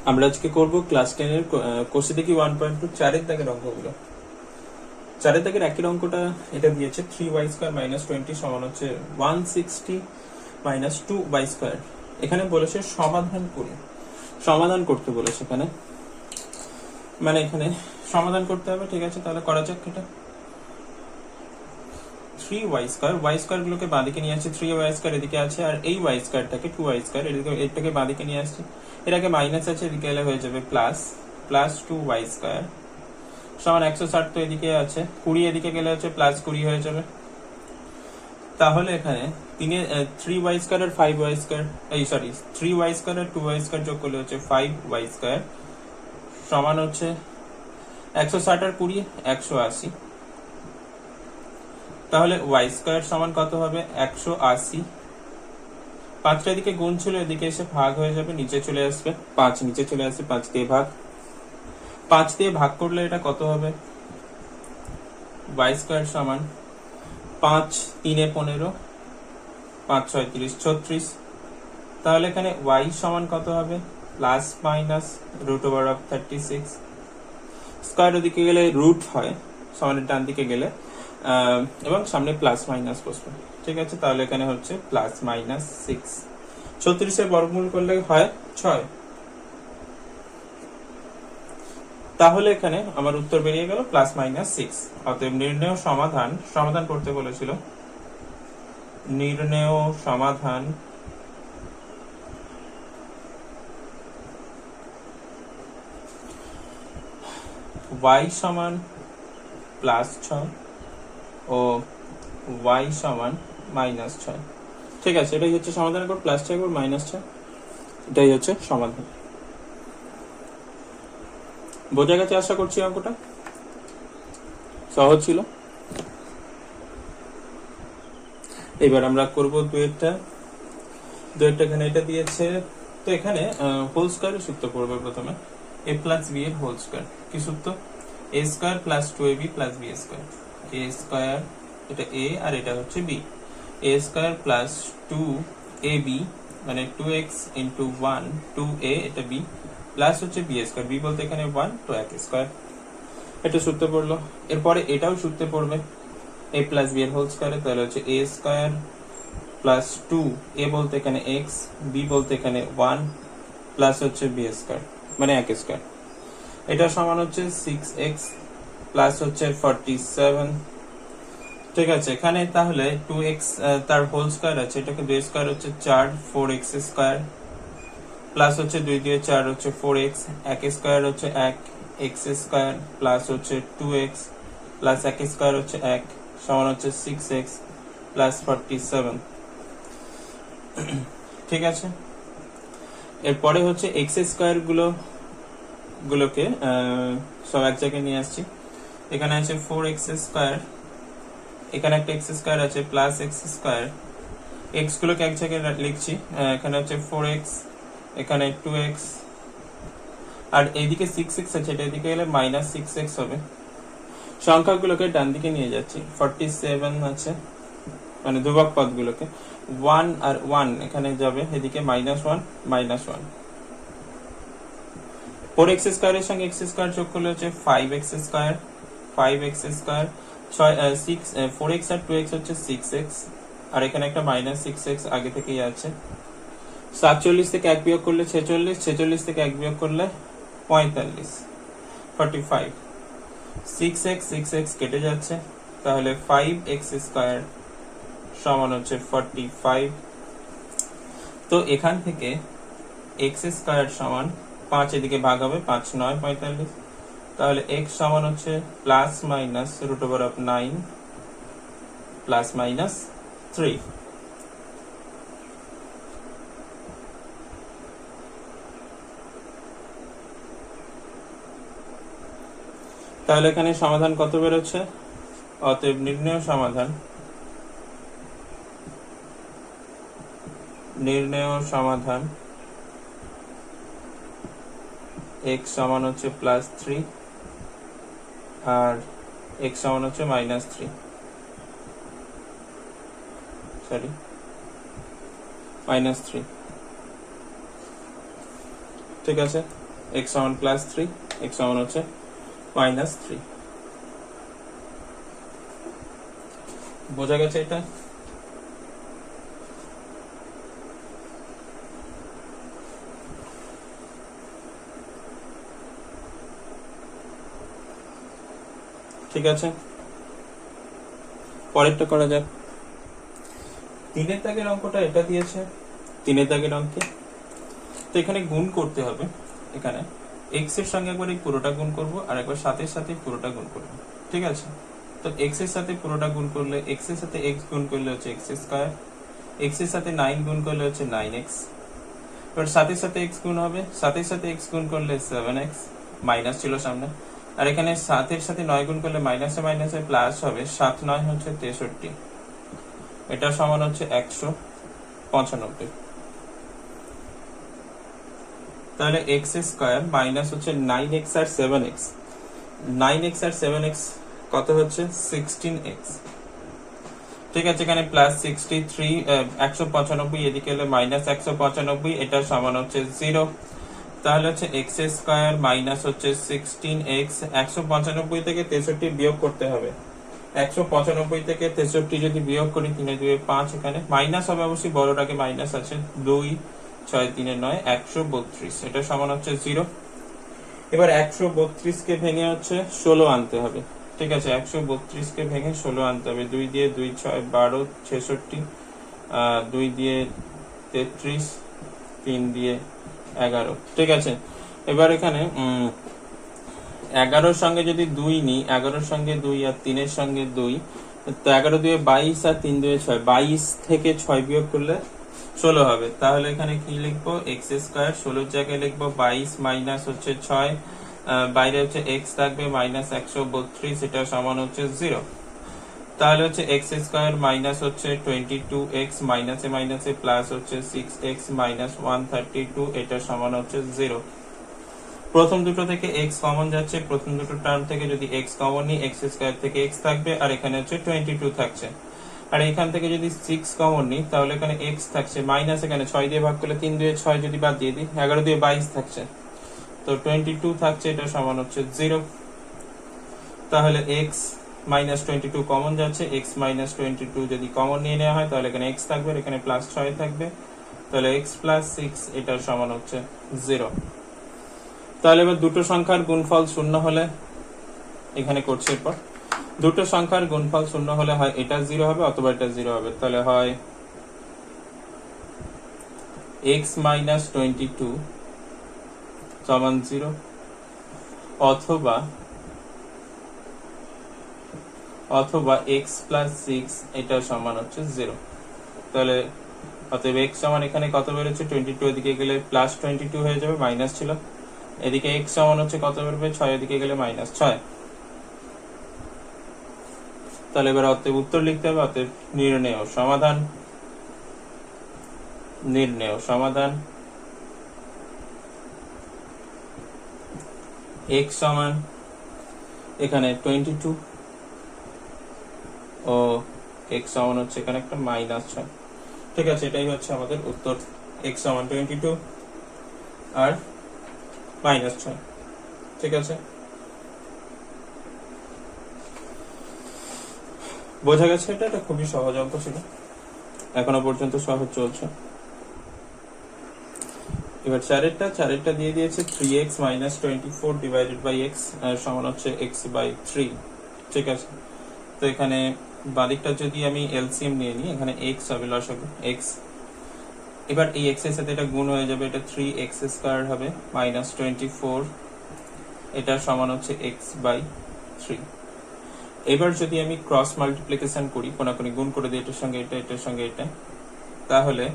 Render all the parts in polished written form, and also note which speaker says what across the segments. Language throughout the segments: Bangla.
Speaker 1: আমরা আজকে করব ক্লাস 10 এর কোর্সে দেখি 1.2 চারের দাগের অঙ্কগুলো। চারের দাগের একই অঙ্কটা এটা দিয়েছে 3y² - 20 সমান হচ্ছে 160 - 2y²। এখানে বলেছে সমাধান করতে বলেছে এখানে, মানে এখানে সমাধান করতে হবে। ঠিক আছে, তাহলে করা যাক। এটা 3y² গুলোকে বাঁদিকে নিয়ে আসছে, 3y² এদিকে আছে, আর এই y²টাকে 2y² এটাকে বাঁদিকে নিয়ে আসছে। এর আগে মাইনাস আছে, এদিকে এলে হয়ে যাবে প্লাস 2y² সমান 160। তো এদিকে আছে 20, এদিকে গেলে হচ্ছে প্লাস 20 হয়ে যাবে। তাহলে এখানে 3y² আর 5y², এই সরি 3y² আর 2y² যোগ করলে হচ্ছে 5y² সমান হচ্ছে 160 আর 20 180। তাহলে y² সমান কত হবে? 180। 5টা এদিকে গুণ ছিল, এদিকে এসে ভাগ হয়ে যাবে, নিচে চলে আসবে 5, নিচে চলে আসবে 5 দিয়ে ভাগ। 5 দিয়ে ভাগ করলে এটা কত হবে? y² সমান 5 3 15, 5 6 30 36। তাহলে এখানে y সমান কত হবে? Plus minus √36। স্কয়ার ওদিকে গেলে রুট হয়, সমানের ডান দিকে গেলে, এবং সামনে প্লাস মাইনাস বসবে। ঠিক আছে, তাহলে এখানে হচ্ছে প্লাস মাইনাস 6। 36 এর বর্গমূল করলে হয় 6। তাহলে এখানে আমার উত্তর বেরিয়ে গেল প্লাস মাইনাস 6। অতএব নির্ণেয় সমাধান করতে বলেছিল। নির্ণেয় সমাধান y সমান প্লাস 6 ও y সমান মাইনাস 6। ঠিক আছে, এটাই হচ্ছে সমাধান। করে প্লাস 6 এবং মাইনাস 6, এটাই হচ্ছে সমাধান। বোঝা গেছে আশা করছি। অঙ্কটা সহজ ছিল। এবার আমরা করব দুয়েরটা। এখানে এটা দিয়েছে, তো এখানে হোল স্কয়ারের সূত্র পড়বে প্রথমে। a প্লাস b এর হোল স্কয়ার কি সূত্র? a² plus 2ab plus b²। a², এটা a আর এটা হচ্ছে b। a² প্লাস 2ab মানে 2x ইন্টু 1 2a, এটা b, প্লাস হচ্ছে b²। b বলতে এখানে 1, তো 1² এটা সূত্র পড়লো। এরপরে এটাও সূত্রে পড়বে a প্লাস b এর হোল স্কয়ারে, তাহলে হচ্ছে a² প্লাস 2a বলতে এখানে x, b বলতে এখানে 1, প্লাস হচ্ছে b² মানে 1²। এটা সমান হচ্ছে 6x প্লাস হচ্ছে 47। ঠিক আছে, এখানে তাহলে 2x তার হোল স্কয়ার আছে, এটাকে 2² হচ্ছে 4, 4x² প্লাস হচ্ছে 2 দিয়ে 4 হচ্ছে 4x, 1² হচ্ছে 1, x² প্লাস হচ্ছে 2x প্লাস 1² হচ্ছে 1 সমান হচ্ছে 6x প্লাস 47। ঠিক আছে, এরপরে হচ্ছে x² গুলোকে সব এক জায়গায় নিয়ে আসছি। এখানে আছে 4x², এখানে একটা x² আছে প্লাস x²। x গুলোকে এক জায়গায় লিখছি, এখানে হচ্ছে 4x, এখানে 2x, আর এইদিকে 6x আছে, এটা এদিকে গেলে মাইনাস 6x হবে। সংখ্যাগুলোকে ডান দিকে নিয়ে যাচ্ছি। 47 আছে, মানে ধ্রুবক পদগুলোকে 1 আর 1 এখানে যাবে, এদিকে -1 -1। 4x² এর সঙ্গে x² যোগ করলে হচ্ছে 5x², 5x², 4x আর 2x হচ্ছে 6x, আর এখানে একটা -6x আগে থেকেই আছে। 47 থেকে 1 বিয়োগ করলে 46, 46 থেকে 1 বিয়োগ করলে 45, 45। 6x কেটে যাচ্ছে, তাহলে 5x² সমান হচ্ছে 45। তো এখান থেকে x² সমান 5, এদিকে ভাগ হবে 5 9 45। তাহলে x সমান হচ্ছে প্লাস মাইনাস √9 প্লাস মাইনাস 3। তাহলে এখানে সমাধান কত বেরোচ্ছে? অতএব নির্ণেয় সমাধান x সমান হচ্ছে প্লাস 3 আর x সমান হচ্ছে -3, সরি -3। ঠিক আছে। x সমান +3, x সমান হচ্ছে -3। বোঝা গেছে এটা? ঠিক আছে, পরেরটা করা যাক। 3 দাগের অঙ্কটা এটা দিয়েছে, 3 দাগের অঙ্কে তো এখানে গুণ করতে হবে। এখানে x এর সঙ্গে একবার এই পুরোটা গুণ করব আর একবার 7 এর সাথে পুরোটা গুণ করব। ঠিক আছে, তো x এর সাথে পুরোটা গুণ করলে x এর সাথে x গুণ করলে হচ্ছে x স্কয়ার, x এর সাথে 9 গুণ করলে হচ্ছে 9x, এবার 7 এর সাথে x গুণ হবে, 7 এর সাথে x গুণ করলে 7x, মাইনাস ছিল সামনে, আর এখানে 7 এর সাথে 9 গুণ করলে মাইনাসে মাইনাসে প্লাস হবে, 7 9 হচ্ছে 63, এটা সমান হচ্ছে 195। তাহলে x স্কয়ার মাইনাস হচ্ছে 9x আর 7x, 9x আর 7x কত হচ্ছে 16x। ঠিক আছে, এখানে +63 195, এদিকে হলো -195, এটা সমান হচ্ছে 0। তাহলে হচ্ছে x স্কয়ার মাইনাস হচ্ছে 16x, 195 থেকে 63 বিয়োগ করতে হবে। 195 থেকে 63 যদি বিয়োগ করি 3 2 5, এখানে মাইনাস হবে অবশ্যই, বড়টাকে মাইনাস আছে, 2 6 3 9 132, এটা সমান হচ্ছে 0। এবার 132 কে ভেঙে হচ্ছে 16 আনতে হবে। ঠিক আছে, 132 কে ভেঙে 16 আনতে হবে। 2 দিয়ে 2 6 12 66, 2 দিয়ে 33, 3 দিয়ে 11। ঠিক আছে, এবার এখানে 11 সঙ্গে যদি 2 নিই, 11 সঙ্গে 2 আর 3 এর সঙ্গে 2, তো 11 2 22 আর 3 2 6, 22 থেকে 6 বিয়োগ করলে 16 হবে। তাহলে এখানে কি লিখবো, x স্কয়ার 16 জায়গায় লিখবো 22 মাইনাস হচ্ছে 6, বাইরে হচ্ছে x থাকবে -132, এটা সমান হচ্ছে 0। তাহলে হচ্ছে x স্কয়ার মাইনাস হচ্ছে 22x, মাইনাসে মাইনাসে প্লাস হচ্ছে 6x মাইনাস 132, এটা সমান হচ্ছে 0। প্রথম দুটো থেকে x কমন যাচ্ছে, প্রথম দুটো টার্ম থেকে যদি x কমন নিই, x স্কয়ার থেকে x থাকবে আর এখানে হচ্ছে 22 থাকছে, আর এখান থেকে যদি 6 কমন নিই তাহলে এখানে x থাকছে, মাইনাস এখানে 6 দিয়ে ভাগ করলে 3 2 6 যদি বাদ দিয়ে দিই 11 2 22 থাকছে, তো 22 থাকছে, এটা সমান হচ্ছে 0। তাহলে x -22 কমন যাচ্ছে, x -22 যদি কমন নিয়ে নেওয়া হয় তাহলে এখানে x থাকবে, এখানে +6 থাকবে, তাহলে x + 6 এটা সমান হচ্ছে 0। তাহলে এবার দুটো সংখ্যার গুণফল শূন্য হলে, এখানে করছে এরপর দুটো সংখ্যার গুণফল শূন্য হলে হয় এটা 0 হবে অথবা এটা 0 হবে। তাহলে হয় x - 22 সমান 0 অথবা x + 6 এটা সমান হচ্ছে 0। তাহলে অতএব x সমান এখানে কত বেরোচ্ছে 22, এদিকে গেলে +22 হয়ে যাবে, মাইনাস ছিল, এদিকে x সমান হচ্ছে কত বেরোবে 6, এদিকে গেলে -6। তাহলে এবার অতএব উত্তর লিখতে হবে, অতএব নির্ণেয় সমাধান x সমান এখানে 22 ও x সমান হচ্ছে এখানে একটা -6। ঠিক আছে, এটাই হচ্ছে আমাদের উত্তর, x সমান 22 আর -6। ঠিক আছে, বোঝা গেছে? এটা খুবই সহজ অঙ্ক ছিল, এখনো পর্যন্ত সহজ চলছে। এবার চারেরটা দিয়ে দিয়েছে 3x - 24 ডিভাইডেড বাই x সমান হচ্ছে x/3। ঠিক আছে, তো এখানে বাদিকটা যদি আমি এলসিএম নিয়ে নিই, এখানে x হবে লসাগু x, এবার এই x এর সাথে এটা গুণ হয়ে যাবে, এটা 3x² হবে -24, এটা সমান হচ্ছে x/3। এবার যদি আমি ক্রস মাল্টিপ্লিকেশন করি, কোনাকুনি গুণ করে দিই এটার সঙ্গে এটা, এটার সঙ্গে এটা, তাহলে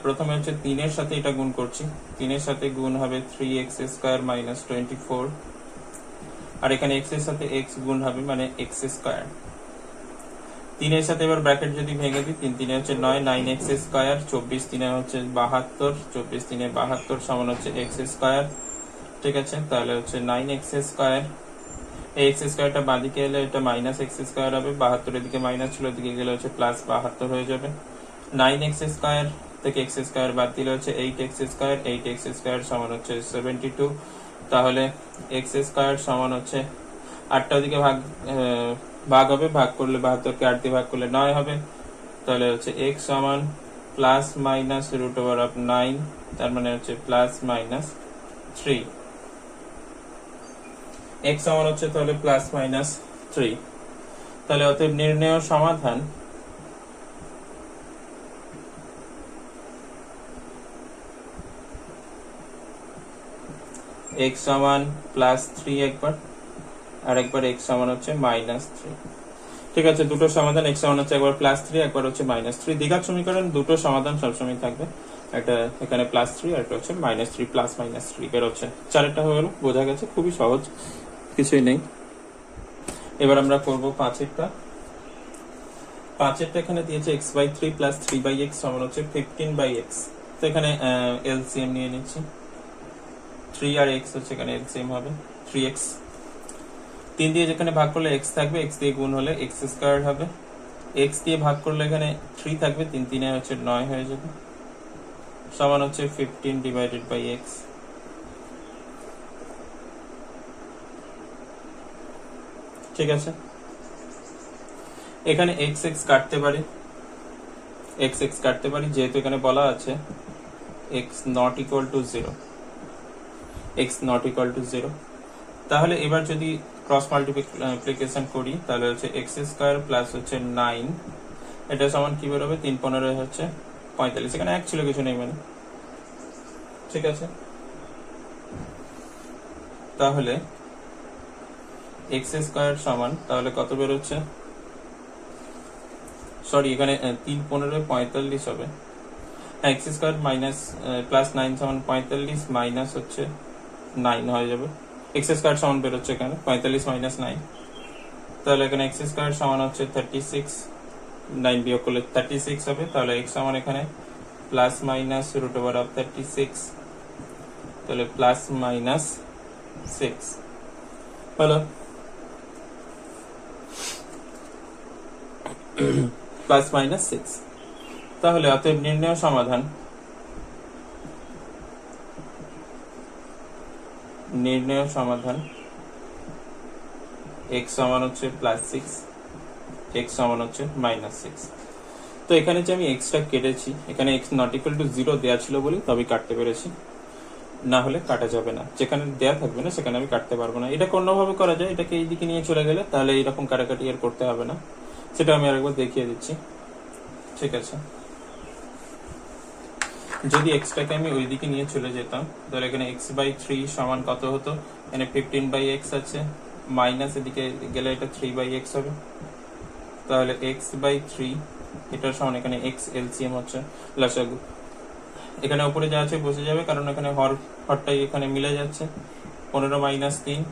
Speaker 1: প্রথমে হচ্ছে 3 এর সাথে এটা গুণ করছি, 3 এর সাথে গুণ হবে 3x² - 24, আর এখানে x এর সাথে x গুণ হবে মানে x²। 3 এর সাথে এবার ব্র্যাকেট যদি ভেঙে দিই, 3 3 হচ্ছে 9, 9x², 24 3 হচ্ছে 72, 24 3 72 সমান হচ্ছে x²। ঠিক আছে, তাহলে হচ্ছে 9x², এই x² বাঁদিকে এলে এটা -x² হবে, 72 এদিকে মাইনাস ছিল, এদিকে গেলে হচ্ছে +72 হয়ে যাবে। 9x² থেকে এক্স স্কোয়ার বাদ দিলে হচ্ছে 8x², 8x² সমান হচ্ছে 72। তাহলে এক্স স্কোয়ার সমান হচ্ছে 8টা ওদিকে ভাগ হবে, ভাগ করলে 72কে 8 দিয়ে ভাগ করলে 9 হবে। তাহলে হচ্ছে x সমান প্লাস মাইনাস √9, তার মানে হচ্ছে প্লাস মাইনাস 3। x সমান হচ্ছে তাহলে প্লাস মাইনাস 3। তাহলে অতএব নির্ণেয় সমাধান x সমান প্লাস 3 একবার, আর একবার x সমান হচ্ছে মাইনাস 3। ঠিক আছে, দুটো সমাধান x সমান হচ্ছে একবার প্লাস 3, একবার হচ্ছে মাইনাস 3। দ্বিঘাত সমীকরণ দুটো সমাধান সবসময় থাকবে, একটা এখানে প্লাস 3 আর একটা হচ্ছে মাইনাস 3, প্লাস মাইনাস 3 বের হচ্ছে। চারটা হয়ে গেল, বোঝা গেছে, খুবই সহজ, কিছুই নেই। এবার আমরা করব 5এরটা। এখানে দিয়েছে x/3 প্লাস 3/x সমান হচ্ছে 15/x। তো এখানে এলসিএম নিয়ে নিচ্ছি, 3 আর x হচ্ছে এখানে এলসিএম হবে 3x। 3 দিয়ে যেখানে ভাগ করলে x থাকবে, x দিয়ে গুণ হলে x² হবে, x দিয়ে ভাগ করলে এখানে 3 থাকবে, 3 3 হচ্ছে 9 হয়ে যাবে, সমান হচ্ছে 15/x। ঠিক আছে, এখানে x কাটতে পারি, যেহেতু এখানে বলা আছে x not equal to 0, তাহলে এবার যদি ক্রস মাল্টিপ্লিকেশন করি তাহলে হচ্ছে x² প্লাস হচ্ছে 9, এটা সমান কি বেরোবে, 3 15 হচ্ছে 45। এখানে এক ছিল, কিছু নেই মানে। ঠিক আছে, তাহলে x² সমান তাহলে কত বেরোচ্ছে, সরি এখানে 3 15 45 হবে। x² মাইনাস প্লাস 9 সমান 45, মাইনাস হচ্ছে 9 হয়ে যাবে। x² সমান বেরোচ্ছে এখানে 45 মাইনাস 9, তাহলে এখানে x² সমান হচ্ছে 36, 9 বিয়োগ করলে 36 হবে। তাহলে x সমান এখানে প্লাস মাইনাস √36, তাহলে প্লাস মাইনাস 6 হলো, প্লাস মাইনাস 6। তাহলে অতএব নির্ণেয় সমাধান x সমান হচ্ছে প্লাস 6, x সমান হচ্ছে মাইনাস 6। তো এখানে যে আমি x টা কেটেছি, এখানে x নট ইকুয়াল টু 0 দেওয়া ছিল বলে তবে কাটতে পেরেছি, না হলে কাটা যাবে না। যেখানে দেয়া থাকবে না সেখানে আমি কাটতে পারবো না। এটা অন্যভাবে করা যায়, এটাকে এই দিকে নিয়ে চলে গেলে তাহলে এইরকম কাটাকাটি আর করতে হবে না, সেটা আমি আরেকবার দেখিয়ে দিচ্ছি। ঠিক আছে, যদি এক্সটাকে আমি ওই দিকে নিয়ে চলে যেতাম তাহলে এখানে x/3 সমান কত হতো, এখানে 15/x আছে, মাইনাস এদিকে গেলে এটা 3/x হবে। তাহলে x/3 এটার সমান এখানে x এলসিএম হচ্ছে লসাগু, এখানে উপরে যা আছে বসে যাবে কারণ এখানে হরটাই এখানে মিলে যাচ্ছে। 15 মাইনাস 3,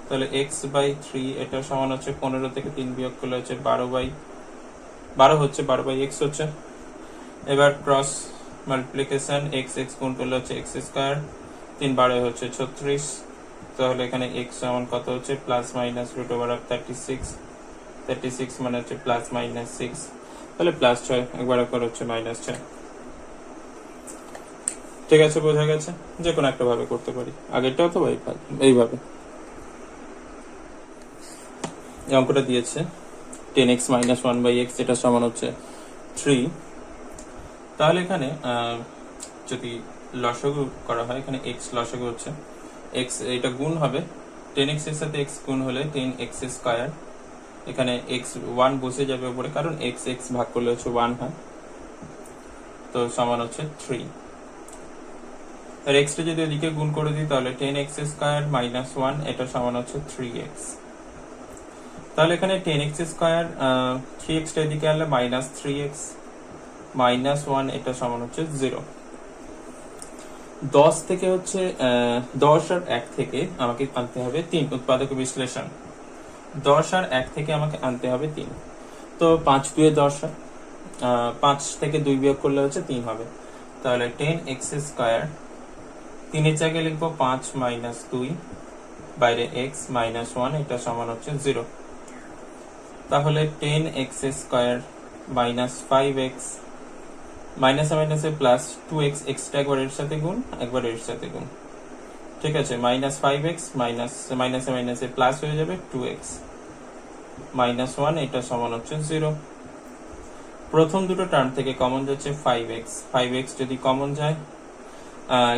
Speaker 1: তাহলে x/3 এটা সমান হচ্ছে 15 থেকে 3 বিয়োগ করলে হচ্ছে 12 হচ্ছে, 12/x হচ্ছে। এবার ক্রস মাল্টিপ্লিকেশন, x গুণ করলে হচ্ছে x², 3 12 হচ্ছে 36। তাহলে এখানে x সমান কত হচ্ছে, প্লাস মাইনাস √36 মানে হচ্ছে প্লাস মাইনাস 6, তাহলে প্লাস 6 একবার হচ্ছে মাইনাস 6। ঠিক আছে, বোঝা গেছে, যে কোনো একটা ভাবে করতে পারি, আগেরটাও তো এইভাবে। এই অঙ্কটা দিয়েছে 10x - 1/x, এটা সমান হচ্ছে 3। তাহলে এখানে যদি লসাগু করা হয়, এখানে x লসাগু হচ্ছে x, এটা গুণ হবে 10x এর সাথে x গুণ হলে 10x², এখানে x 1 বসে যাবে উপরে কারণ x ভাগ করলে হচ্ছে 1 হয়, তো সমান হচ্ছে 3। আর x টা যদি এদিকে গুণ করে দিই তাহলে 10x² - 1, এটা সমান হচ্ছে 3x। তাহলে এখানে 10x², 3x টা এদিকে আনলে মাইনাস 3x, -1, এটা সমান হচ্ছে 0। 10 থেকে হচ্ছে 10 আর 1 থেকে আমাকে আনতে হবে 3, উৎপাদক বিশ্লেষণ। 10 আর 1 থেকে আমাকে আনতে হবে 3, তো 5 2 10 হয়, 5 থেকে 2 বিয়োগ করলে হচ্ছে 3 হবে। তাহলে 10x², 3 এর জায়গায় লিখবো 5 - 2, বাইরে x -1, এটা সমান হচ্ছে 0। তাহলে 10x² - 5x মাইনাসে মাইনাসে প্লাস 2x, এক্সটা একবার এর সাথে গুণ, একবার এর সাথে গুণ, ঠিক আছে। মাইনাস 5x মাইনাসে মাইনাসে প্লাস হয়ে যাবে 2x মাইনাস 1, এটা সমান হচ্ছে 0। প্রথম দুটো টার্ম থেকে কমন যাচ্ছে 5x যদি কমন যায়,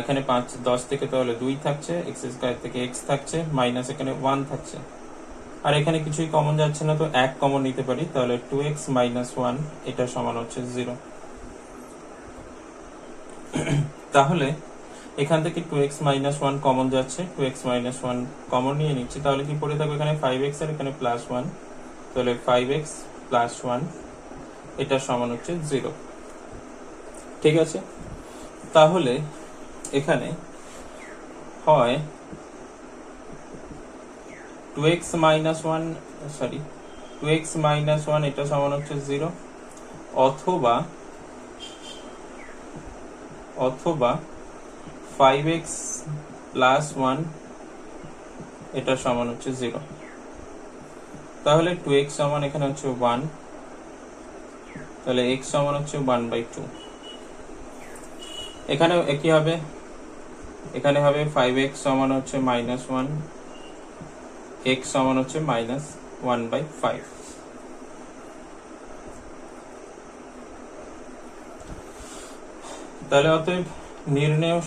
Speaker 1: এখানে 5 10 থেকে তাহলে 2 থাকছে, এক্স স্কয়ার থেকে x থাকছে, মাইনাস এখানে 1 থাকছে, আর এখানে কিছুই কমন যাচ্ছে না, তো 1 কমন নিতে পারি, তাহলে 2x মাইনাস 1, এটা সমান হচ্ছে 0। তাহলে এখান থেকে 2x মাইনাস 1 কমন যাচ্ছে, 2x মাইনাস 1 কমন নিয়ে নিচ্ছি, তাহলে কি পড়ে থাকবে এখানে 5x আর এখানে প্লাস 1, তাহলে 5x প্লাস 1, এটা সমান হচ্ছে 0, ঠিক আছে। তাহলে এখানে হয় 2x মাইনাস 1 2x মাইনাস 1 এটা সমান হচ্ছে 0, অথবা 5x প্লাস 1 এটা সমান হচ্ছে 0। তাহলে 2x সমান এখানে হচ্ছে 1, তাহলে x সমান হচ্ছে 1/2। এখানেও একই হবে, এখানে হবে 5x সমান হচ্ছে মাইনাস 1, x সমান হচ্ছে মাইনাস 1/5। তাহলে অতএব নির্ণেয়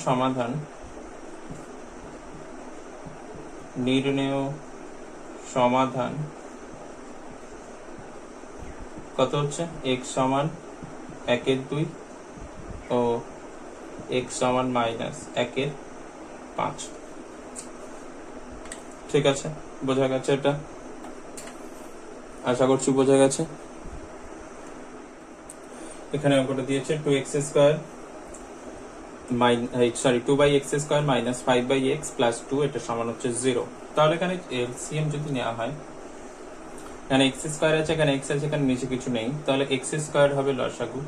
Speaker 1: সমাধান কত হচ্ছে, x সমান 1/2 ও x সমান মাইনাস 1/5, ঠিক আছে। বোঝা গেছে? এটা আশা করছি বোঝা গেছে। এখানে অঙ্কটা দিয়েছে 2x square 2x square minus 5x plus 2, এটা সমান হচ্ছে 0। তাহলে এখানে এলসিএম যদি নেওয়া হয়, এখানে x স্কয়ার আছে, এখানে x আছে, এখানে নিচে কিছু নেই, তাহলে x স্কয়ার হবে লসাগু,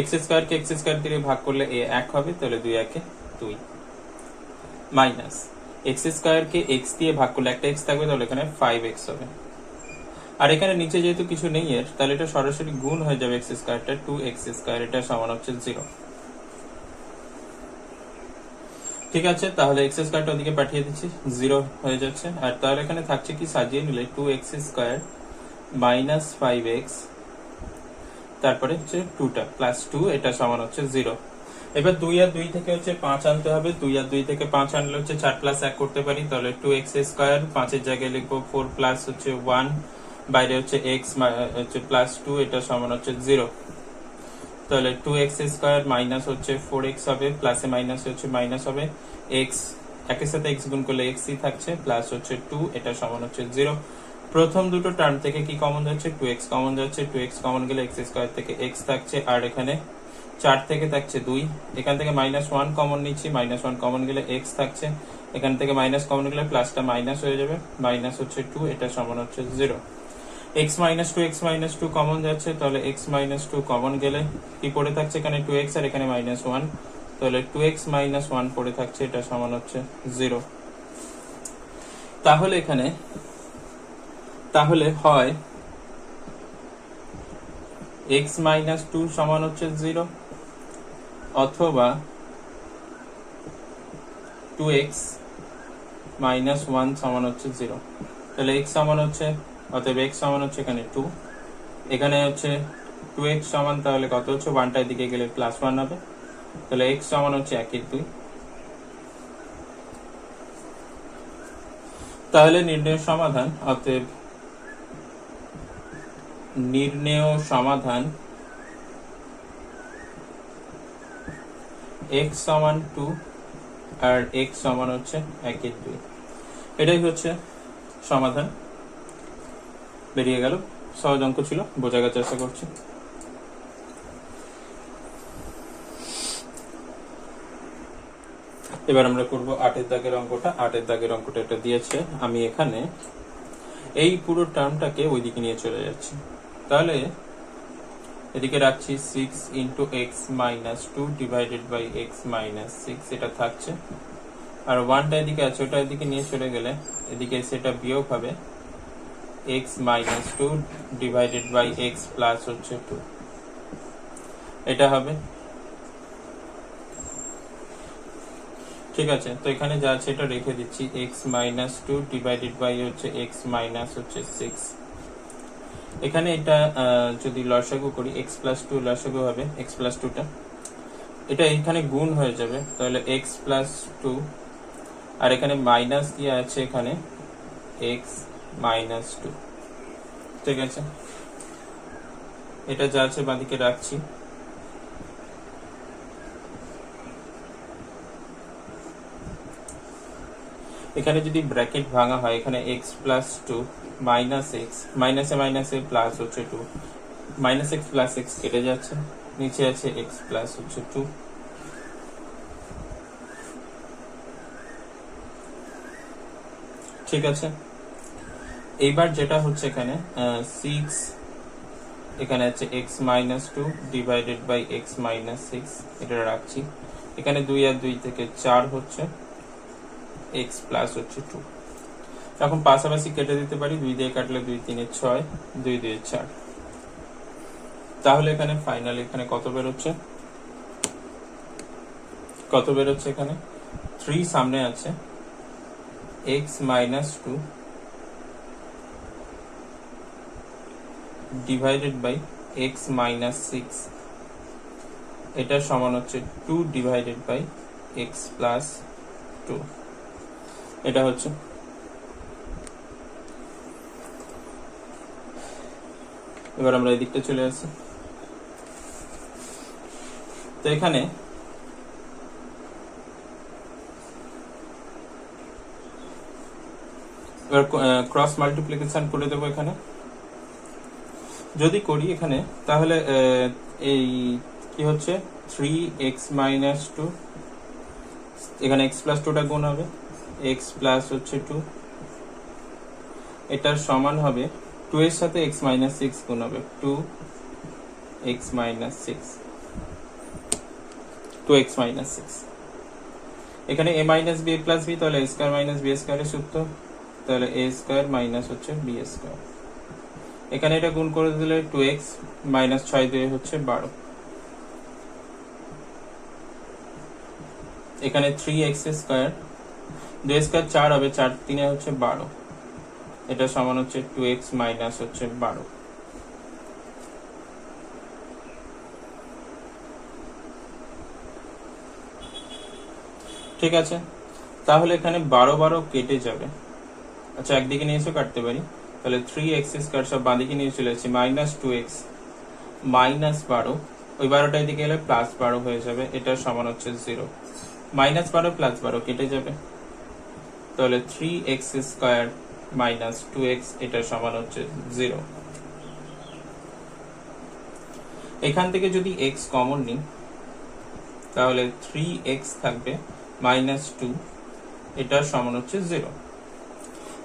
Speaker 1: x স্কয়ার কে x স্কয়ার দিয়ে ভাগ করলে a 1 হবে, তাহলে 2 1 2, মাইনাস x স্কয়ার কে x দিয়ে ভাগ করলে একটা x থাকবে, তাহলে এখানে 5x হবে, আর এখানে নিচে যেহেতু কিছু নেই এর, তাহলে এটা সরাসরি গুণ হয়ে যাবে x স্কয়ারটা, 2x স্কয়ার, এটা সমান হচ্ছে 0, ঠিক আছে। তাহলে x স্কয়ারটা ওদিকে পাঠিয়ে দিচ্ছি, 0 হয়ে যাচ্ছে। আর তাহলে এখানে থাকছে কি, সাজিয়ে নিলে 2x স্কয়ার মাইনাস 5x, তারপরে হচ্ছে 2টা প্লাস 2, এটা সমান হচ্ছে 0। এবার 2 আর 2 থেকে হচ্ছে 5 আনতে হবে, 2 আর 2 থেকে 5 আনলে হচ্ছে 4 প্লাস 1 করতে পারি, তাহলে 2x স্কয়ার, 5 এর জায়গায় লিখবো 4 প্লাস হচ্ছে 1, বাইরে হচ্ছে x হচ্ছে প্লাস 2, এটা সমান হচ্ছে 0। তাহলে 2x স্কয়ার মাইনাস হচ্ছে 4x হবে, প্লাসে মাইনাস হচ্ছে মাইনাস হবে, x একের সাথে x গুণ করলে x ই থাকছে, প্লাস হচ্ছে 2, এটা সমান হচ্ছে 0। প্রথম দুটো টার্ম থেকে কি কমন যাচ্ছে, 2x কমন যাচ্ছে, 2x কমন গেলে x স্কয়ার থেকে x থাকছে, আর এখানে 4 থেকে থাকছে 2, এখান থেকে মাইনাস 1 কমন নিচ্ছি, মাইনাস 1 কমন গেলে x থাকছে, এখান থেকে মাইনাস কমন গেলে প্লাসটা মাইনাস হয়ে যাবে, মাইনাস হচ্ছে 2, এটা সমান হচ্ছে 0। x মাইনাস 2 কমন যাচ্ছে, তাহলে x মাইনাস 2 কমন গেলে কি পড়ে থাকছে, এখানে 2x আর এখানে মাইনাস 1, তাহলে 2x মাইনাস 1 পড়ে থাকছে, এটা সমান হচ্ছে 0। তাহলে এখানে হয় x মাইনাস 2 সমান হচ্ছে 0, অথবা 2x মাইনাস 1 সমান হচ্ছে 0। তাহলে x সমান হচ্ছে, অতএব x সমান হচ্ছে এখানে 2, এখানে হচ্ছে 2x সমান, তাহলে কত হচ্ছে, 1টা এদিকে গেলে প্লাস 1 হবে, তাহলে x সমান হচ্ছে 1/2। তাহলে নির্ণেয় সমাধান, অতএব নির্ণেয় সমাধান x সমান 2 আর x সমান হচ্ছে 1/2, এটাই হচ্ছে সমাধান। বেরিয়ে গেল, সহজ অঙ্ক ছিল, বোঝা গেছে আশা করছি। এবার আমরা করব 8 দাগের অঙ্কটা। 8 দাগের অঙ্কটা এটা দিয়েছে, আমি এখানে এই পুরো টার্মটাকে ওইদিকে নিয়ে চলে যাচ্ছি, তাহলে এদিকে রাখছি 6 into x minus 2 divided by x minus 6, এটা থাকছে, আর 1টা এদিকে আছে, ওটা এদিকে নিয়ে চলে গেলে এদিকে সেটা বিয়োগ হবে, x minus 2 divided by x plus হচ্ছে 2, এটা হবে, ঠিক আছে। তো এখানে যা আছে এটা রেখে দিচ্ছি, x minus two divided by হচ্ছে এক্স মাইনাস হচ্ছে 6। এখানে এটা যদি লসাগু করি, এক্স প্লাস টু লসাগু হবে, এক্স প্লাস টুটা এটা এখানে গুণ হয়ে যাবে, তাহলে এক্স প্লাস টু, আর এখানে মাইনাস দিয়ে আছে এখানে এক্স মাইনাস টু, ঠিক আছে। এটা যা আছে বাঁদিকে রাখছি। এখানে যদি ব্র্যাকেট ভাঙা হয়, এখানে x plus two minus x, মাইনাসে মাইনাসে প্লাস হচ্ছে two, minus x plus x কেটে যাচ্ছে, নিচে আছে এক্স প্লাস হচ্ছে টু। ঠিক আছে, এইবার যেটা হচ্ছে এখানে 6, এখানে আছে x minus two divided by x minus 6, এটা রাখছি। এখানে 2 আর 2 থেকে 4 হচ্ছে, এক্স প্লাস হচ্ছে 2। এখন পাশাপাশি কেটে দিতে পারি, 2 দিয়ে কাটলে 2 3 6, 2 2 4। তাহলে এখানে ফাইনালি এখানে কত বেরোচ্ছে, কত বেরোচ্ছে এখানে 3 সামনে আছে, x minus two divided by x minus 6, এটা সমান হচ্ছে 2 ডিভাইডেড বাই এক্স প্লাস 2। এটা হচ্ছে, এবার আমরা এই দিকটা চলে আসি। তো এখানে এবার ক্রস মাল্টিপ্লিকেশন করে দেবো। এখানে যদি করি এখানে, তাহলে এই কি হচ্ছে 3x মাইনাস টু, এখানে x প্লাস টুটা গুণ হবে, x প্লাস হচ্ছে 2, এটার সমান হবে 2 এর সাথে x মাইনাস 6 গুণ হবে, 2x মাইনাস 6, 2x মাইনাস 6। এখানে a minus b plus b, তাহলে a স্কয়ার মাইনাস b স্কয়ারের সূত্র, তাহলে a স্কয়ার মাইনাস হচ্ছে b স্কয়ার। এখানে এটা গুণ করে দিলে 2x মাইনাস 6 দিয়ে হচ্ছে 12, এখানে 3x স্কয়ার, 2 স্কয়ার 4 হবে, 4 3 হচ্ছে 12, এটা সমান হচ্ছে 2x মাইনাস হচ্ছে 12। ঠিক আছে, তাহলে এখানে 12 12 কেটে যাবে। আচ্ছা, একদিকে নিয়ে এসে কাটতে পারি, তাহলে 3x স্কয়ার সব বাঁদিকে নিয়ে চলে আসছি, মাইনাস 2x মাইনাস 12, ওই 12টা এদিকে এলে প্লাস 12 হয়ে যাবে, এটা সমান হচ্ছে 0। মাইনাস 12 প্লাস 12 কেটে যাবে, তাহলে 3x স্কয়ার মাইনাস 2x, এটা সমান হচ্ছে 0। এখান থেকে যদি x কমন নিই, তাহলে 3x থাকবে মাইনাস 2, এটা সমান হচ্ছে 0।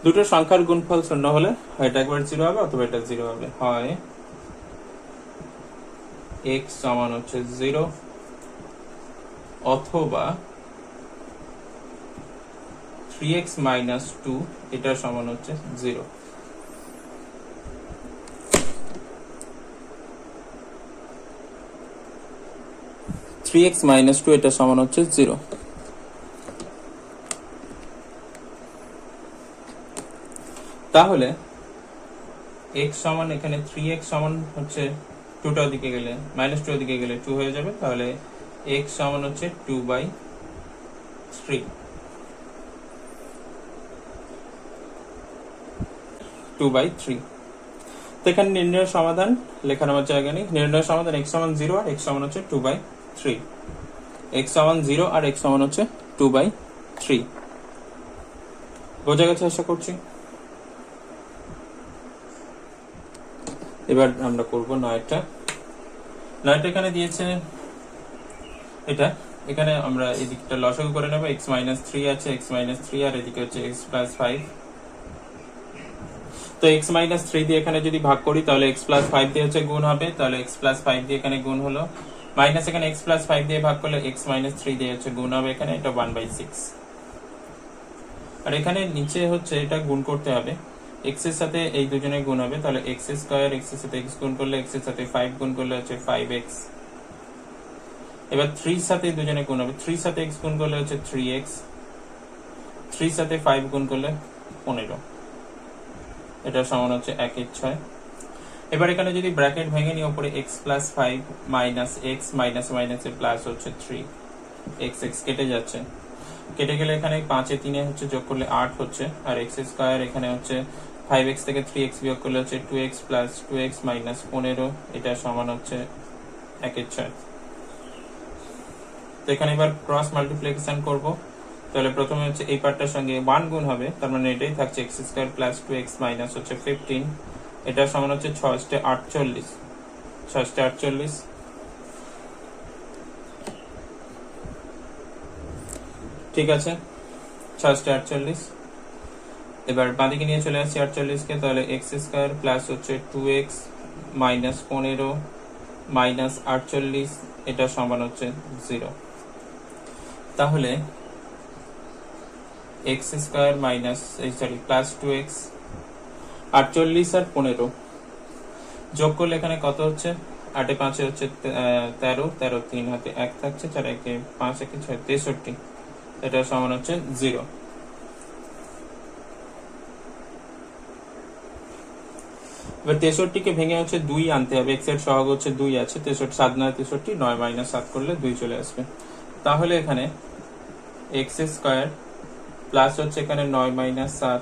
Speaker 1: দুটো সংখ্যার গুণফল শূন্য হলে এটা একবার 0 হবে অথবা এটা 0 হবে, হয় x সমান হচ্ছে 0 অথবা 3x মাইনাস 2, এটা সমান হচ্ছে 0। x মাইনাস 2 এটা সমান হচ্ছে 0। তাহলে x সমান, এখানে 3x সমান হচ্ছে 2টা দিকে গেলে, মাইনাস 2 দিকে গেলে 2 হয়ে যাবে, তাহলে x সমান হচ্ছে 2/3, 2/3। তো এখানে নির্ণয় সমাধান লেখার আমার জায়গা নেই, নির্ণয় সমাধান x সমান 0 আর x সমান হচ্ছে 2/3, x সমান 0 আর x সমান হচ্ছে 2/3। বোঝা গেছে আশা করছি। এবার আমরা করব নয়টা। এখানে দিয়েছে এটা, এখানে আমরা এদিকটা লসাগু করে নেব, x মাইনাস 3 আছে, x মাইনাস 3 আর এদিকে হচ্ছে x প্লাস 5। তো x মাইনাস 3 দিয়ে এখানে যদি ভাগ করি, তাহলে x প্লাস 5 দিয়ে হচ্ছে গুণ হবে, তাহলে x প্লাস 5 দিয়ে এখানে গুণ হলো, মাইনাস এখানে x প্লাস 5 দিয়ে ভাগ করলে x মাইনাস 3 দিয়ে হচ্ছে গুণ হবে, এখানে এটা 1/6। আর এখানে নিচে হচ্ছে এটা গুণ করতে হবে, x এর সাথে এই দুজনে গুণ হবে, তাহলে x স্কয়ার, x এর সাথে x গুণ করলে, x এর সাথে 5 গুণ করলে হচ্ছে 5x এবার 3 সাথে দুজনে গুণ হবে, 3 সাথে x গুণ করলে হচ্ছে 3x, 3 সাথে 5 গুণ করলে 15, এটা সমান হচ্ছে 1/6। এবার এখানে যদি ব্র্যাকেট ভেঙে নিই, উপরে x plus 5 minus x minus minus এর প্লাস হচ্ছে 3, x x কেটে যাচ্ছে, কেটে গেলে এখানে 5 এ 3 এ হচ্ছে যোগ করলে 8 হচ্ছে, আর x স্কয়ার এখানে হচ্ছে 5x থেকে 3x বিয়োগ করলে হচ্ছে 2x প্লাস 2x মাইনাস 15, এটা সমান হচ্ছে 1/6। তো এখানে এবার ক্রস মাল্টিপ্লিকেশন করব, তাহলে প্রথমে হচ্ছে এই পার্টটার সঙ্গে 1 গুণ হবে, তার মানে এটাই থাকছে x square plus 2x minus হচ্ছে 15, এটা সমান হচ্ছে 6 × 48, 6 × 48। ঠিক আছে, 6 × 48। এবার বাঁদিকে নিয়ে চলে আসছি 48 কে, তাহলে x স্কয়ার প্লাস হচ্ছে 2x মাইনাস 15 মাইনাস 48, এটা সমান হচ্ছে 0। তাহলে x square minus plus 2x, 48 আর 15 যোগ করলে এখানে কত হচ্ছে, 8 এ 5 হচ্ছে 13, 13 3 হাতে 1 থাকছে, 4 একে 5 একে 6, 63, এটা সমান হচ্ছে 0। এবার 63 কে ভেঙে হচ্ছে 2 আনতে হবে, x এর সহগ হচ্ছে 2 আছে, 63 7 9 63, 9 মাইনাস 7 করলে 2 চলে আসবে। তাহলে এখানে x স্কয়ার প্লাস হচ্ছে এখানে 9 মাইনাস 7,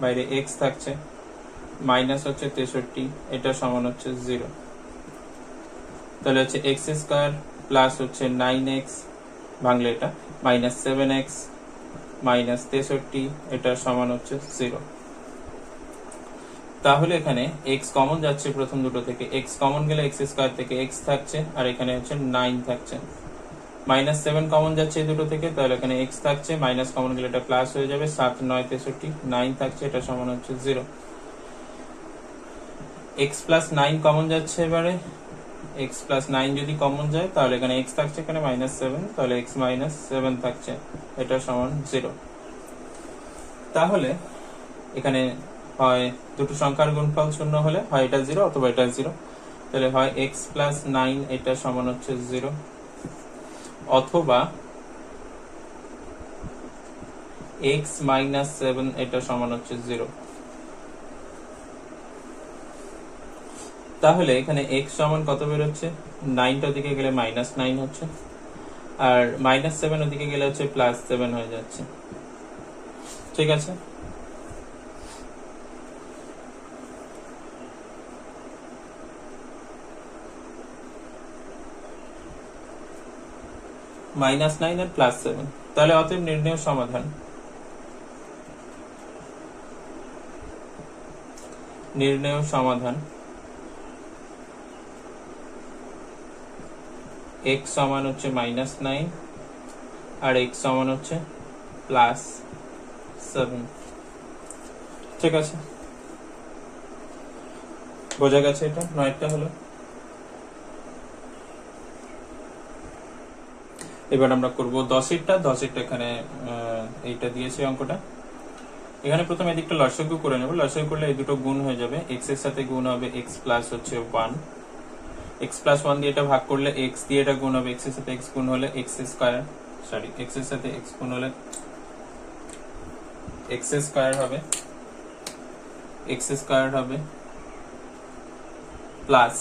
Speaker 1: বাইরে x থাকছে, মাইনাস হচ্ছে 63, এটা সমান হচ্ছে 0। তাহলে হচ্ছে x স্কয়ার প্লাস হচ্ছে 9x, ভাঙলে এটা মাইনাস 7x মাইনাস 63, এটা সমান হচ্ছে 0। তাহলে এখানে x কমন যাচ্ছে প্রথম দুটো থেকে, x কমন গেলে x স্কয়ার থেকে x থাকছে, আর এখানে হচ্ছে 9 থাকছে, মাইনাস 7 কমন যাচ্ছে এই দুটো থেকে, তাহলে এখানে x থাকছে, মাইনাস কমন গেলে এটা প্লাস হয়ে যাবে, 7 9 63, 9 থাকছে, এটা সমান হচ্ছে 0। x প্লাস 9 কমন যাচ্ছে, এবারে x প্লাস 9 যদি কমন যায়, তাহলে এখানে x থাকছে, এখানে মাইনাস 7, তাহলে x মাইনাস 7 থাকছে, এটা সমান 0। তাহলে এখানে হয় দুটো সংখ্যার গুণফল শূন্য হলে হয় এটা 0 অথবা এটা 0, তাহলে হয় x প্লাস 9 এটা সমান হচ্ছে 0, অথবা x মাইনাস 7 এটা সমান হচ্ছে 0। তাহলে এখানে x সমান কত বেরোচ্ছে, 9টা ওদিকে গেলে মাইনাস 9 হচ্ছে, আর মাইনাস 7 ওদিকে গেলে হচ্ছে প্লাস 7 হয়ে যাচ্ছে। ঠিক আছে, মাইনাস 9 আর প্লাস 7, তাহলে অতএব নির্ণয় সমাধান, নির্ণয় সমাধান x সমান হচ্ছে মাইনাস 9 আর x সমান হচ্ছে প্লাস 7। ঠিক আছে, বোঝা গেছে, এটা 9টা হলো। এবার আমরা করব 10এরটা। এখানে এইটা দিয়েছে অঙ্কটা, এখানে প্রথমে এদিকটা লসাগু করে নেব, লসাগু করলে এই দুটো গুণ হয়ে যাবে, x এর সাথে গুণ হবে x প্লাস হচ্ছে 1, x প্লাস 1 দিয়ে এটা ভাগ করলে x দিয়ে এটা গুণ হবে, x এর সাথে x গুণ হলে x স্কয়ার, সরি x এর সাথে x গুণ হলে x স্কয়ার হবে, x স্কয়ার হবে প্লাস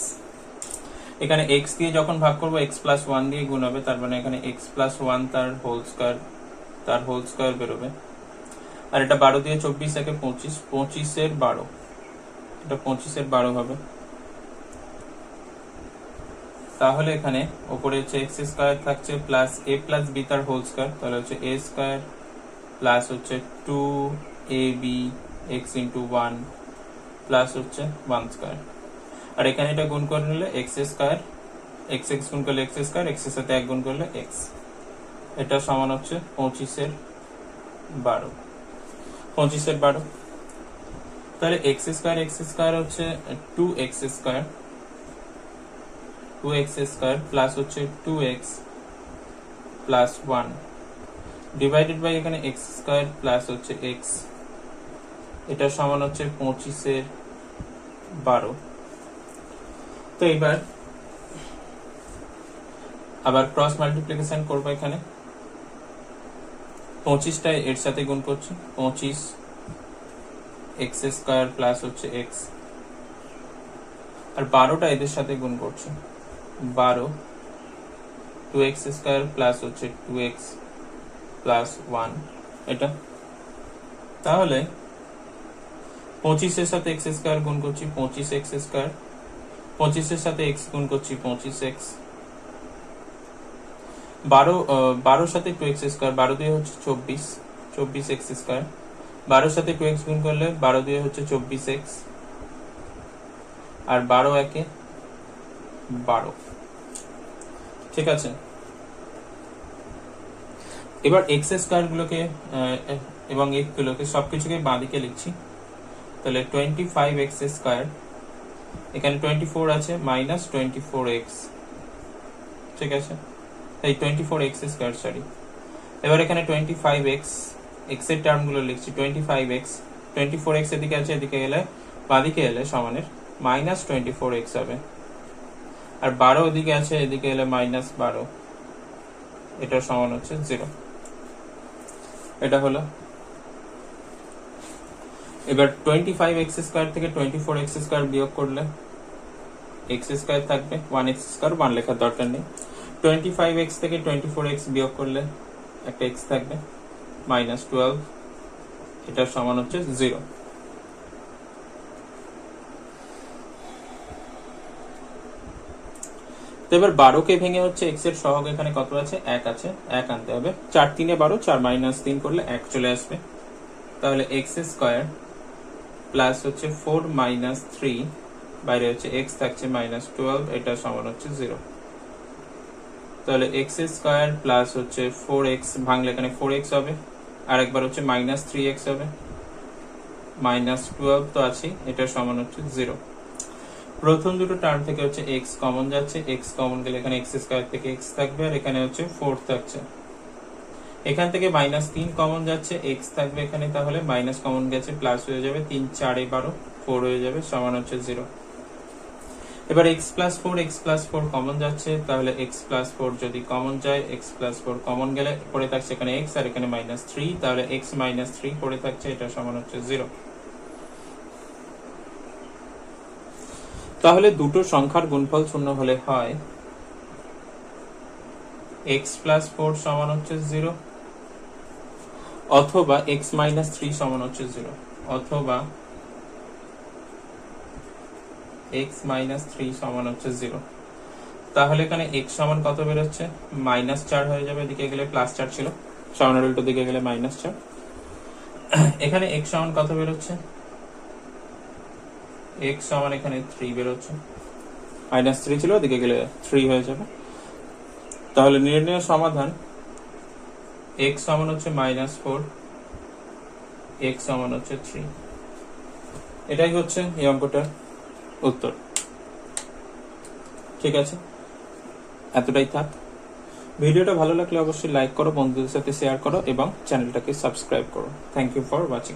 Speaker 1: এখানে x দিয়ে যখন ভাগ করব x প্লাস 1 দিয়ে গুণ হবে, তার মানে এখানে x প্লাস 1 তার হোল স্কয়ার বেরোবে, আর এটা 12 দিয়ে 24 একে 25, 25 এর 12, এটা 25 এর 12 হবে। তাহলে এখানে উপরে হচ্ছে x স্কয়ার থাকছে প্লাস a প্লাস b তার হোল স্কয়ার, তাহলে হচ্ছে a স্কয়ার প্লাস হচ্ছে 2ab x ইন্টু 1 প্লাস হচ্ছে 1 স্কয়ার, আর এখানে এটা গুণ করে নিলে x স্কয়ার, x x গুণ করলে x স্কয়ার, x এর সাথে 1 গুণ করলে x, এটা সমান হচ্ছে 25 এর 12, 25 এর 12। তাহলে x স্কয়ার হচ্ছে 2x square, 2x square plus হচ্ছে 2x প্লাস 1 ডিভাইডেড বাই এখানে x স্কয়ার প্লাস হচ্ছে x, এটা সমান হচ্ছে 25 এর 12। তো এবার আবার ক্রস মাল্টিপ্লিকেশন করবো, এখানে 25টা এর সাথে গুণ করছি, 25 এক্স স্কোয়ার প্লাস হচ্ছে এক্স, আর 12টা এদের সাথে গুণ করছি, 12 2x স্কোয়ার প্লাস হচ্ছে 2x প্লাস 1 এটা। তাহলে 25 এর সাথে এক্স স্কোয়ার গুণ করছি 25x স্কোয়ার, 25 এর সাথে x গুণ করছি 25x, 12 সাথে 2x স্কোয়ার, 12 দিয়ে হচ্ছে 24x স্কোয়ার, 12 সাথে 2x গুণ করলে 12 দিয়ে হচ্ছে 24x, আর 12 একে 12। ঠিক আছে, এবার এক্স স্কোয়ার গুলোকে এবং x গুলোকে সবকিছুকে বাঁদিকে লিখছি। তাহলে 25x স্কোয়ার, এখানে 24 আছে মাইনাস 24x, ঠিক আছে, এই 24x স্কোয়ার সরি। এবার এখানে 25x, x এর টার্ম গুলো লিখছি, 25x 24x এদিকে আছে, এদিকে গেলে বাঁদিকে এলে সমানের মাইনাস 24x হবে, আর 12 এদিকে আছে, এদিকে এলে মাইনাস 12, এটা সমান হচ্ছে 0। এটা হলো। এবার 25x স্কোয়ার থেকে 24x স্কোয়ার বিয়োগ করলে x স্কোয়ার থাকবে, 1x স্কোয়ার 1 লেখার দরকার নেই। 25x থেকে 24x বিয়োগ করলে একটা x থাকবে, মাইনাস 12, এটা সমান হচ্ছে 0। তো এবার 12 কে ভেঙে হচ্ছে x এর সহগ এখানে কত আছে, 1 আছে, 1 আনতে হবে। 4 3 12, 4 মাইনাস 3 করলে 1 চলে আসবে। তাহলে x স্কোয়ার প্লাস হচ্ছে 4 মাইনাস 3, বাইরে হচ্ছে x থাকছে মাইনাস 12, এটা সমান হচ্ছে 0। তাহলে x স্কোয়ার প্লাস হচ্ছে 4x, ভাঙলে এখানে 4x হবে, আর একবার হচ্ছে মাইনাস 3x হবে, মাইনাস 12 তো আছে, এটা সমান হচ্ছে 0। প্রথম দুটো টার্ম থেকে হচ্ছে x কমন যাচ্ছে, x কমন গেলে এখানে x স্কোয়ার থেকে x থাকবে, আর এখানে হচ্ছে 4 থাকছে। এখান থেকে মাইনাস 3 কমন যাচ্ছে, x থাকবে এখানে, তাহলে মাইনাস কমন গেছে, প্লাস হয়ে যাবে, 3 4 12, 4 হয়ে যাবে, সমান হচ্ছে 0। এবার x প্লাস 4 কমন যাচ্ছে, তাহলে x প্লাস 4 যদি কমন যায়, x প্লাস 4 কমন গেলে পড়ে থাকছে এখানে x, আর এখানে মাইনাস 3, তাহলে x মাইনাস 3 পড়ে থাকছে, এটা সমান হচ্ছে 0। তাহলে দুটো সংখ্যার গুণফল শূন্য হলে হয় x প্লাস 4 সমান হচ্ছে 0, অথবা x মাইনাস 3 সমান হচ্ছে 0, অথবা x মাইনাস 3 সমান হচ্ছে 0। তাহলে এখানে x সমান কত বেরোচ্ছে, মাইনাস 4 হয়ে যাবে, এদিকে গেলে প্লাস 4 ছিল, সামনের উল্টো দিকে গেলে মাইনাস 4। এখানে x সমান কত বেরোচ্ছে, x সমান এখানে 3 বেরোচ্ছে, মাইনাস 3 ছিল, এদিকে গেলে 3 হয়ে যাবে। তাহলে নির্ণয় সমাধান x সমান হচ্ছে মাইনাস 4, x সমান হচ্ছে 3। এটাই হচ্ছে এই অঙ্কটার উত্তর। ঠিক আছে, এতটাই থাক। ভিডিওটা ভালো লাগলে অবশ্যই লাইক করো, বন্ধুদের সাথে শেয়ার করো এবং চ্যানেলটাকে সাবস্ক্রাইব করো। Thank you for watching.